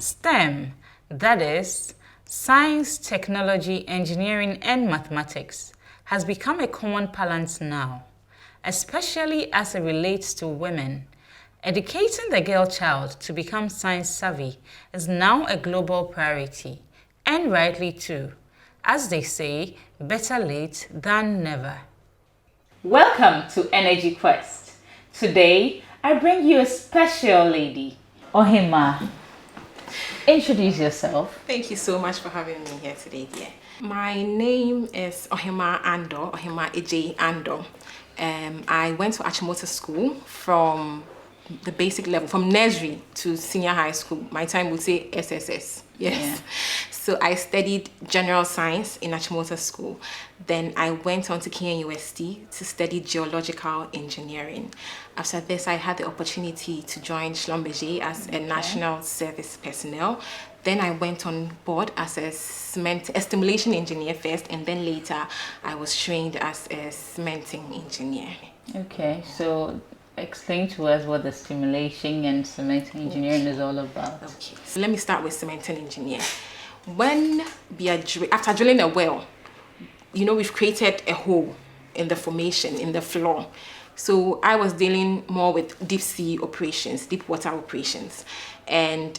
STEM, that is, science, technology, engineering, and mathematics, has become a common parlance now, especially as it relates to women. Educating the girl child to become science savvy is now a global priority, and rightly too. As they say, better late than never. Welcome to Energy Quest. Today, I bring you a special lady, Ohima. Introduce yourself. Thank you so much for having me here today, dear. My name is Ohima Ando, Ohima Eje Ando. I went to Achimota School from the basic level, from nursery to senior high school. My time would say SSS. Yes. Yeah. So I studied general science in Achimota School. Then I went on to KNUST to study geological engineering. After this, I had the opportunity to join Schlumberger as a national service personnel. Then I went on board as a stimulation engineer first, and then later I was trained as a cementing engineer. Okay, so explain to us what the stimulation and cementing engineering is all about. Okay, so let me start with cementing engineer. When we are after drilling a well, you know, we've created a hole in the formation, in the floor. So I was dealing more with deep sea operations, deep water operations. And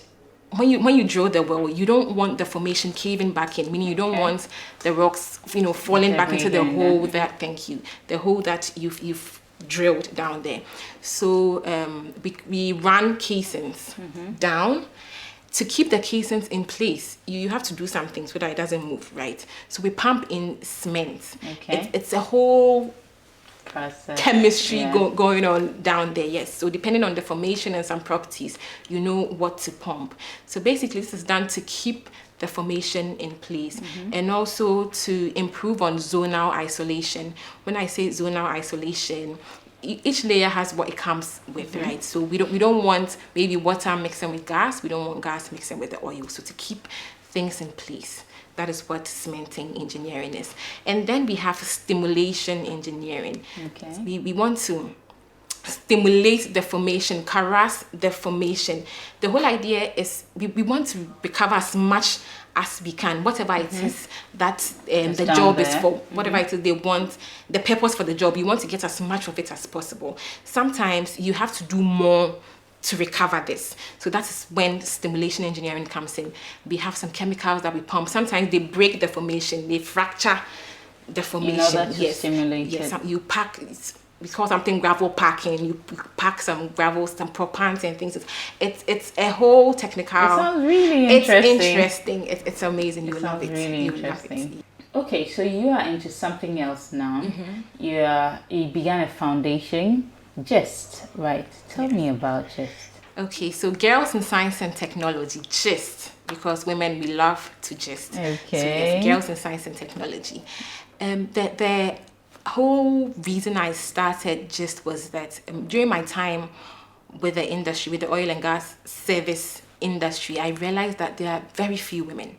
when you drill the well, you don't want the formation caving back in, meaning you don't want the rocks, falling back into the hole that, the hole that you've drilled down there. So we ran casings down. To keep the casings in place, you have to do something so that it doesn't move, right? So we pump in cement. Okay. It's a whole process, chemistry going on down there, yes. So depending on the formation and some properties, you know what to pump. So basically, this is done to keep the formation in place and also to improve on zonal isolation. When I say zonal isolation, each layer has what it comes with, right? So we don't want maybe water mixing with gas. We don't want gas mixing with the oil. So to keep things in place, that is what cementing engineering is. And then we have stimulation engineering. Okay. We want to stimulate the formation, caress the formation. The whole idea is we want to recover as much as we can, whatever it is that the job is for, whatever it is they want, the purpose for the job, you want to get as much of it as possible. Sometimes you have to do more to recover this. So that is when stimulation engineering comes in. We have some chemicals that we pump. Sometimes they break the formation, they fracture the formation. In order to stimulate yes, it. you pack, we call something gravel packing. You pack some gravel, some propants and things. It's a whole technical. It sounds really interesting. It's interesting. It's amazing. You love it. Really you interesting. love it. Okay, so you are into something else now. You began a foundation, GIST, right? Tell me about GIST. Okay, so Girls in Science and Technology, GIST, because women, we love to gist. Okay. So yes, Girls in Science and Technology. The whole reason I started GIST was that during my time with the industry, with the oil and gas service industry, I realized that there are very few women.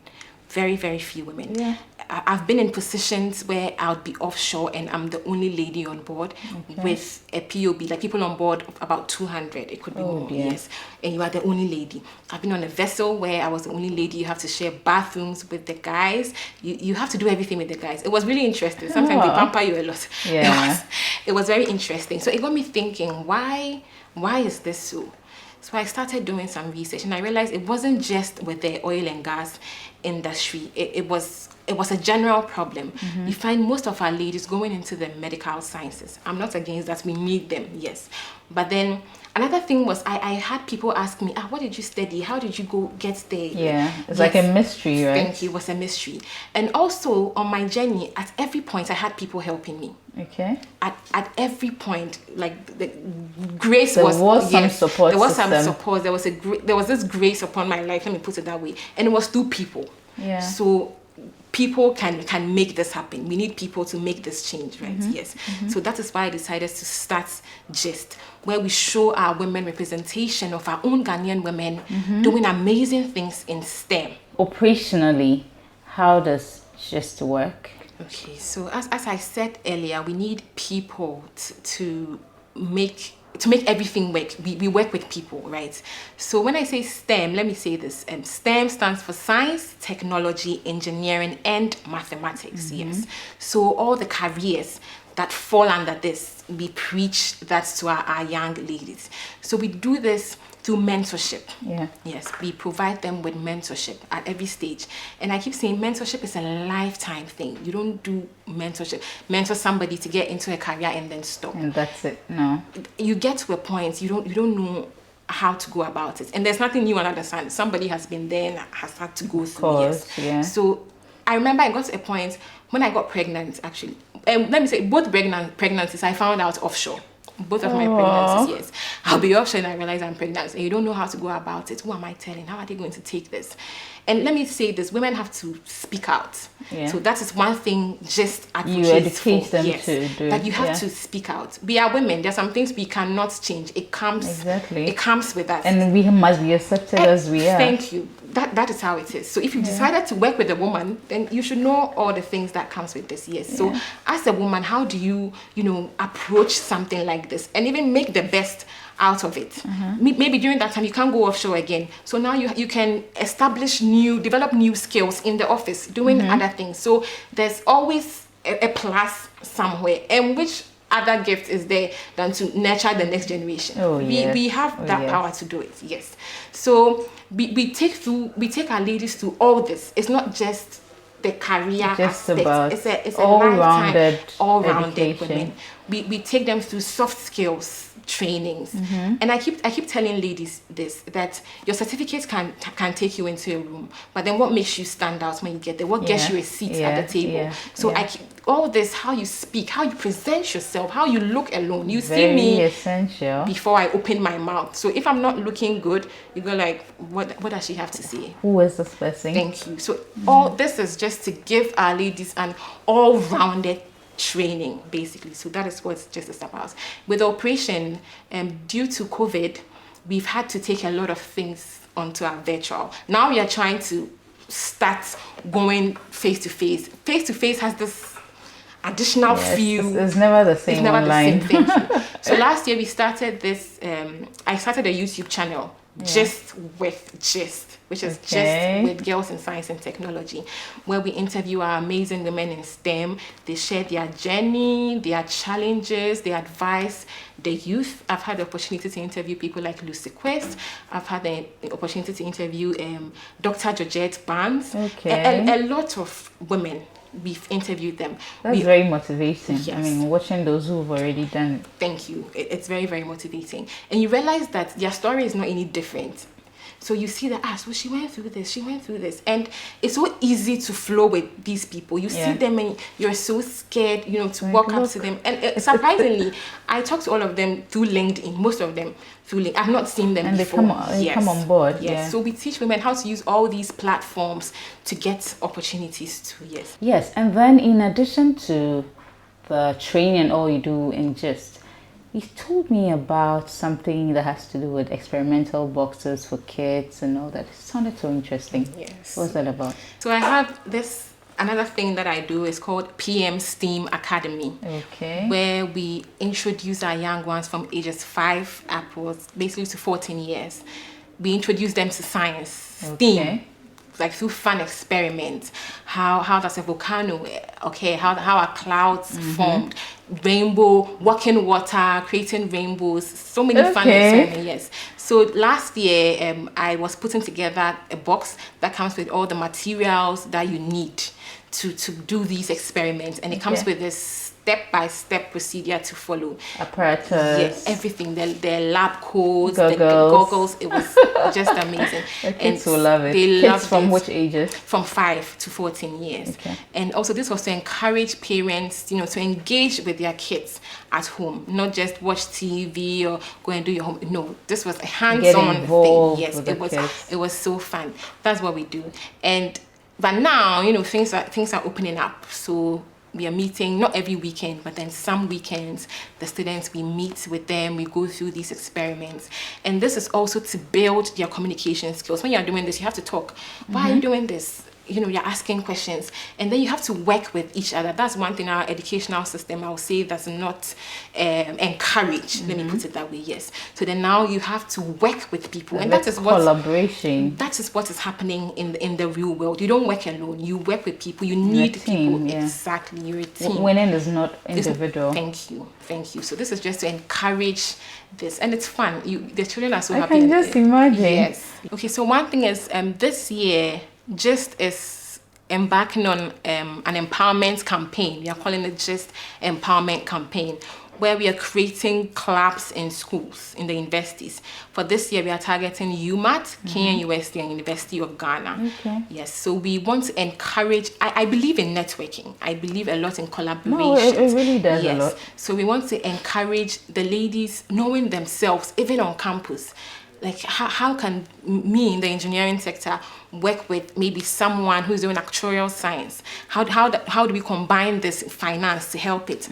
Very, very few women. Yeah. I've been in positions where I would be offshore and I'm the only lady on board with a POB, like people on board of about 200. It could be more, dear. yes. And you are the only lady. I've been on a vessel where I was the only lady. You have to share bathrooms with the guys. You have to do everything with the guys. It was really interesting. Sometimes they pamper you a lot. Yeah. It was very interesting. So it got me thinking, why is this so? So I started doing some research and I realized it wasn't just with the oil and gas industry. It was a general problem. You find most of our ladies going into the medical sciences. I'm not against that. We need them, yes. But then another thing was I had people ask me, what did you study? How did you go get there? Yeah, it's like a mystery, right? Thank you. It was a mystery. And also on my journey, at every point, I had people helping me. Okay. At every point, like the grace There was some yes, support. There was system. some support. There was this grace upon my life. Let me put it that way. And it was through people. Yeah. So people can make this happen. We need people to make this change, right? Yes. So that is why I decided to start GIST, where we show our women representation of our own Ghanaian women doing amazing things in STEM. Operationally, how does GIST work? Okay, so as I said earlier, we need people to make to make everything work, we work with people, right? So when I say STEM, let me say this. STEM stands for science, technology, engineering, and mathematics, yes. So all the careers that fall under this, we preach that to our young ladies. So we do this through mentorship. Yeah. Yes, we provide them with mentorship at every stage. And I keep saying mentorship is a lifetime thing. You don't do mentor somebody to get into a career and then stop. And that's it. No. You get to a point, you don't know how to go about it. And there's nothing new under the sun. Somebody has been there and has had to go through. Yes. Yeah. So I remember I got to a point when I got pregnant, actually. Let me say, both pregnancies, I found out offshore. Both of my pregnancies, yes. I'll be offshore and I realize I'm pregnant and you don't know how to go about it. Who am I telling? How are they going to take this? And let me say this, women have to speak out. Yeah. So that is one thing just advocates you educate them yes, to do. that you have to speak out. We are women. There are some things we cannot change. It comes with us. And we must be accepted as we are. Thank you. That is how it is. So if you decided to work with a woman, then you should know all the things that comes with this. Yes. So as a woman, how do you approach something like this and even make the best out of it? Maybe during that time you can't go offshore again. So now you can develop new skills in the office, doing other things. So there's always a plus somewhere. And which other gift is there than to nurture the next generation? We have that power to do it. Yes. So we take our ladies through all this. It's not just the career aspect. It's a all-rounded women. We take them through soft skills trainings. And I keep telling ladies this, that your certificates can take you into a room, but then what makes you stand out when you get there? What gets you a seat at the table? So I keep all this, how you speak, how you present yourself, how you look alone. You see me essential before I open my mouth. So if I'm not looking good, you go like, what does she have to say? Who is this person? Thank you. So all this is just to give our ladies an all-rounded training, basically. So that is what it's just about. With the operation, due to COVID, we've had to take a lot of things onto our virtual. Now we are trying to start going face to face. Face to face has this additional feel. It's never the same. It's never online. The same. Thank you. So last year we started this. I started a YouTube channel. Just with Gist, which is Gist with Girls in Science and Technology, where we interview our amazing women in STEM. They share their journey, their challenges, their advice, the youth. I've had the opportunity to interview people like Lucy Quest. I've had the opportunity to interview Dr. Georgette Barnes. A lot of women. We've interviewed them. That's very motivating. Yes. I mean, watching those who've already done it. Thank you. It's very, very motivating. And you realize that their story is not any different. So you see that, so she went through this. And it's so easy to flow with these people. You see them and you're so scared, to walk up to them. And surprisingly, I talk to all of them through LinkedIn, most of them through LinkedIn. I've not seen them before. And they come on board. Yes. Yeah. So we teach women how to use all these platforms to get opportunities too. Yes. Yes. And then in addition to the training, all you do in Gist, he told me about something that has to do with experimental boxes for kids and all that. It sounded so interesting. Yes. What was that about? So I have another thing that I do is called PM STEAM Academy. Okay. Where we introduce our young ones from ages 5 upwards, basically to 14 years. We introduce them to science, STEAM. Like through fun experiments, how does a volcano, how are clouds formed, rainbow, walking water, creating rainbows, so many fun experiments, yes. So last year, I was putting together a box that comes with all the materials that you need to do these experiments, and it comes with this step-by-step procedure to follow. Apparatus. Yes, everything. The lab codes, the goggles. It was just amazing. The kids will love it. They kids from which ages? From 5 to 14 years. Okay. And also this was to encourage parents, to engage with their kids at home, not just watch TV or go and do your home. No, this was a hands-on thing. Yes, it was so fun. That's what we do. But now, things are opening up. So we are meeting, not every weekend, but then some weekends, the students, we meet with them, we go through these experiments. And this is also to build their communication skills. When you're doing this, you have to talk. Why are you doing this? you're asking questions, and then you have to work with each other. That's one thing our educational system, I would say, does not encourage. Let me put it that way. Yes. So then now you have to work with people, and that is what collaboration. That is what is happening in the real world. You don't work alone. You work with people. You need people. Yeah. Exactly. You're a team. Winning is not individual. Thank you. So this is just to encourage this, and it's fun. The children are so happy. I can just imagine. Yes. Okay. So one thing is, this year just is embarking on an empowerment campaign. We are calling it just empowerment campaign, where we are creating clubs in schools, in the universities. For this year, we are targeting UMaT, Kenya University, and University of Ghana. Okay. Yes, so we want to encourage, I believe in networking. I believe a lot in collaboration. No, it really does a lot. So we want to encourage the ladies knowing themselves, even on campus. Like, how can me in the engineering sector work with maybe someone who's doing actuarial science? How do we combine this finance to help it?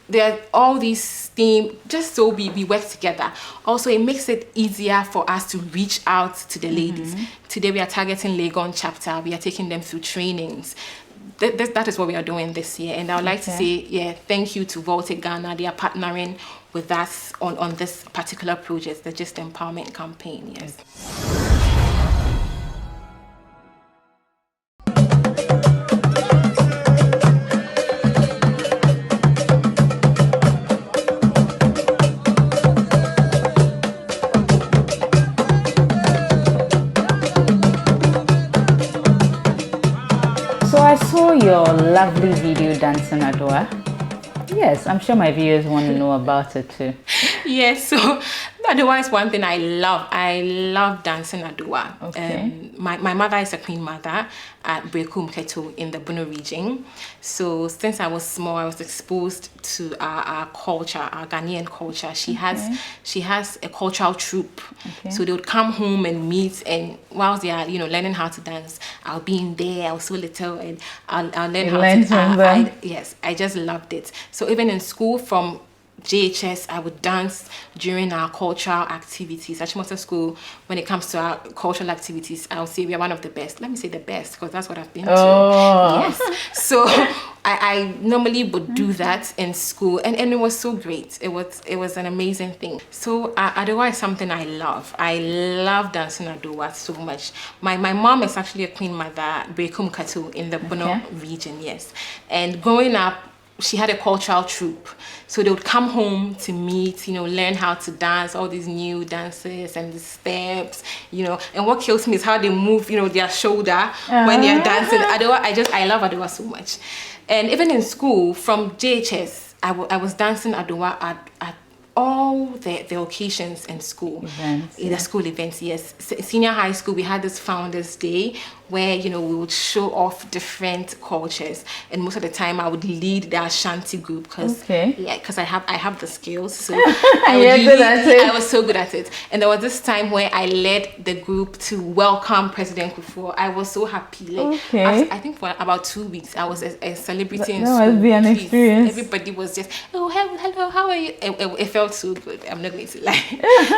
There are all these STEAM, just so we work together. Also, it makes it easier for us to reach out to the ladies. Today, we are targeting Legon chapter. We are taking them through trainings. That is what we are doing this year. And I would like to say, thank you to Voltic Ghana. They are partnering with us on this particular project, the Just Empowerment campaign. Yes. So I saw your lovely video dancing Adwa. Yes, I'm sure my viewers want to know about it too. Yes, so Adwa is one thing I love. I love dancing Adwa. Okay. My mother is a queen mother at Brekum Keto in the Bono region. So since I was small, I was exposed to our culture, our Ghanaian culture. She has a cultural troupe. Okay. So they would come home and meet, and whilst they are learning how to dance, I'll be in there. I was so little, and I'll learn how to dance. Yes, I just loved it. So even in school, from JHS, I would dance during our cultural activities. At Achimota School, when it comes to our cultural activities, I would say we are one of the best. Let me say the best, because that's what I've been to. Yes. So I normally would do that in school, and it was so great. It was an amazing thing. So Adowa is something I love. I love dancing Adowa so much. My mom is actually a queen mother, Brekum Katu, in the Bono region, yes. And growing up, she had a cultural troupe. So they would come home to meet, learn how to dance, all these new dances and the steps, And what kills me is how they move, their shoulder when they're dancing. I love Adowa so much. And even in school, from JHS, I was dancing Adowa at all the occasions in school. The school events, yes. Senior high school, we had this Founders Day where, we would show off different cultures. And most of the time I would lead the Ashanti group because I have the skills. So I was so good at it. And there was this time where I led the group to welcome President Kufuor. I was so happy. After, I think for about 2 weeks, I was a celebrity in school. That must be an experience. Everybody was just, oh, hello, how are you? It felt so good. I'm not going to lie.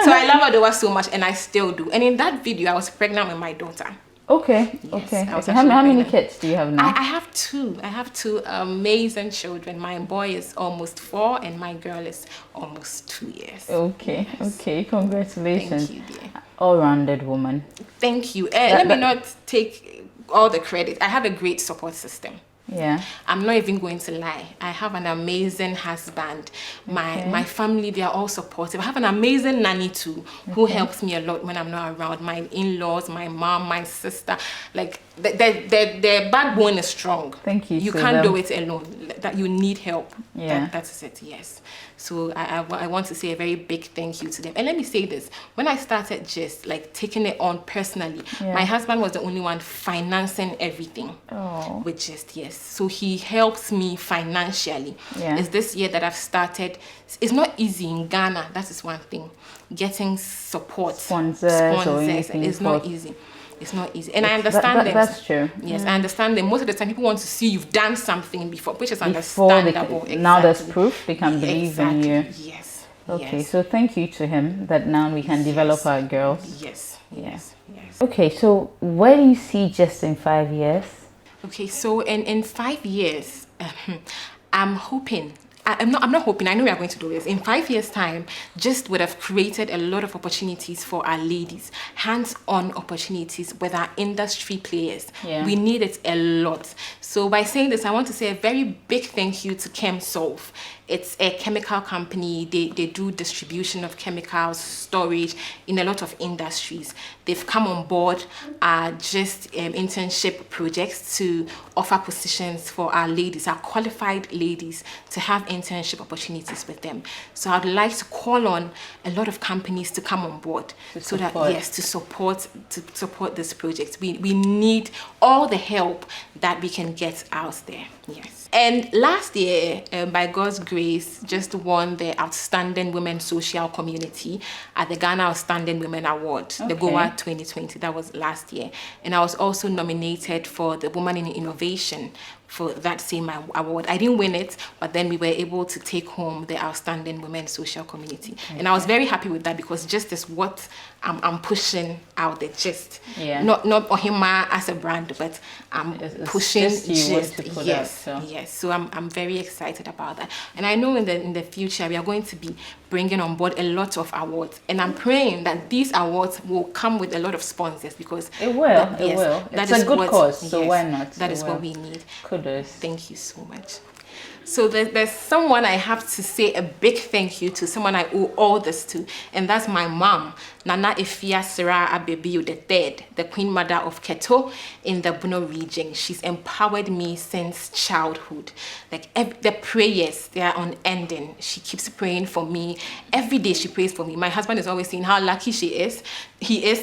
So I love Adowa so much, and I still do. And in that video, I was pregnant with my daughter. Okay. How many kids do you have now? I have two. I have two amazing children. My boy is almost 4, and my girl is almost 2 years. Okay. Yes. Okay. Congratulations. Thank you, dear. All-rounded woman. Thank you. Let me not take all the credit. I have a great support system. Yeah. I'm not even going to lie. I have an amazing husband. My family, they are all supportive. I have an amazing nanny too, who helps me a lot when I'm not around. My in-laws, my mom, my sister. Like the backbone is strong. Thank you. You can't do it alone. That you need help. Yeah. That's it. Yes. So I want to say a very big thank you to them. And let me say this. When I started just taking it on personally, my husband was the only one financing everything. Oh. With just, yes. So he helps me financially. Yeah. It's this year that I've started. It's not easy in Ghana. That is one thing. Getting support. Sponsors or anything. It's not easy. It's not easy. And I understand them. That's true. Yes, I understand them. Most of the time, people want to see you've done something before, which is understandable. Now there's proof, they can believe in you. Yes. Okay, Yes. so thank you to him that now we can develop our girls. Yes. Yes. Yes. Okay, so where do you see just in 5 years? Okay, so in 5 years, I'm hoping. I'm not hoping. I know we are going to do this. In 5 years' time, just would have created a lot of opportunities for our ladies, hands-on opportunities with our industry players. Yeah. We need it a lot. So by saying this, I want to say a very big thank you to ChemSolve. It's a chemical company. They do distribution of chemicals, storage in a lot of industries. They've come on board just internship projects to offer positions for our ladies, our qualified ladies, to have internship opportunities with them. So I'd like to call on a lot of companies to come on board to support this project. We need all the help that we can get out there. Yes. And last year, by God's grace, just won the Outstanding Women Social Community at the Ghana Outstanding Women Award, the GOA 2020. That was last year. And I was also nominated for the Woman in Innovation for that same award. I didn't win it, but then we were able to take home the Outstanding Women Social Community. And I was very happy with that because just is what I'm pushing out there. Just not Ohima as a brand, but I'm pushing just yes. So I'm very excited about that. And I know in the future we are going to be bringing on board a lot of awards, and I'm praying that these awards will come with a lot of sponsors because it will. It's a good cause, so why not? That is what we need. Kudos. Thank you so much. So there's someone I have to say a big thank you to, someone I owe all this to, and that's my mom, Nana Efia Sera Abebiu III, the Queen Mother of Keto in the Bono region. She's empowered me since childhood. Like the prayers, they are unending. She keeps praying for me. Every day she prays for me. My husband is always saying how lucky he is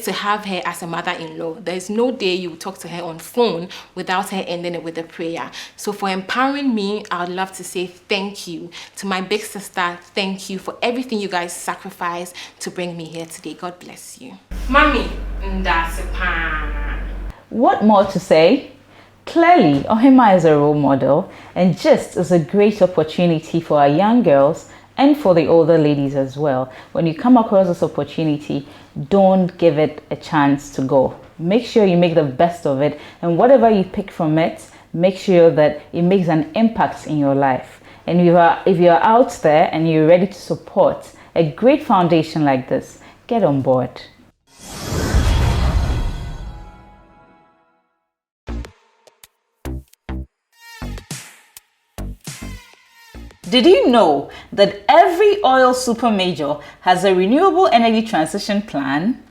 to have her as a mother-in-law. There's no day you talk to her on phone without her ending it with a prayer. So for empowering me, I would love to say thank you to my big sister. Thank you for everything you guys sacrificed to bring me here today. God bless you. Mommy, what more to say? Clearly, Ohima is a role model and just is a great opportunity for our young girls and for the older ladies as well. When you come across this opportunity, don't give it a chance to go. Make sure you make the best of it, and whatever you pick from it, make sure that it makes an impact in your life. And if you're out there and you're ready to support a great foundation like this, get on board. Did you know that every oil super major has a renewable energy transition plan?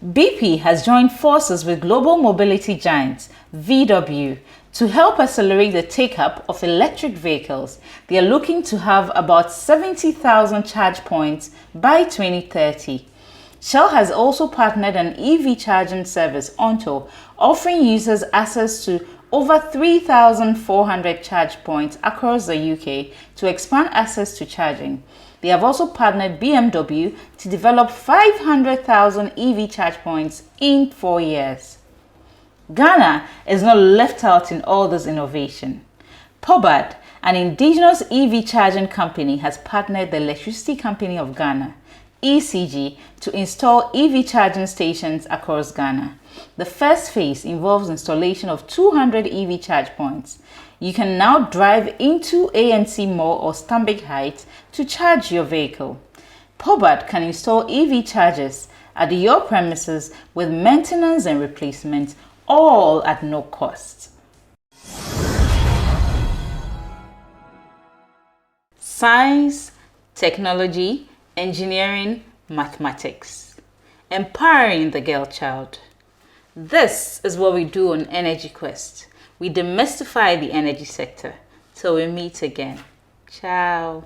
BP has joined forces with global mobility giants VW to help accelerate the take-up of electric vehicles. They are looking to have about 70,000 charge points by 2030. Shell has also partnered an EV charging service, Onto, offering users access to over 3,400 charge points across the UK to expand access to charging. They have also partnered BMW to develop 500,000 EV charge points in 4 years. Ghana is not left out in all this innovation. Pobad, an indigenous EV charging company, has partnered the Electricity Company of Ghana, ECG, to install EV charging stations across Ghana. The first phase involves installation of 200 EV charge points. You can now drive into ANC Mall or Stanbic Heights to charge your vehicle. Pobad can install EV chargers at your premises with maintenance and replacement, all at no cost. Science, technology, engineering, mathematics. Empowering the girl child. This is what we do on Energy Quest. We demystify the energy sector. Till we meet again. Ciao.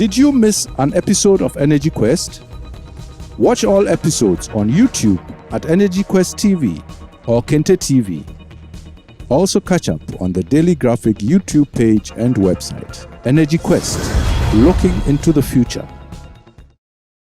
Did you miss an episode of Energy Quest? Watch all episodes on YouTube at Energy Quest TV or Kente TV. Also catch up on the Daily Graphic YouTube page and website. Energy Quest, looking into the future.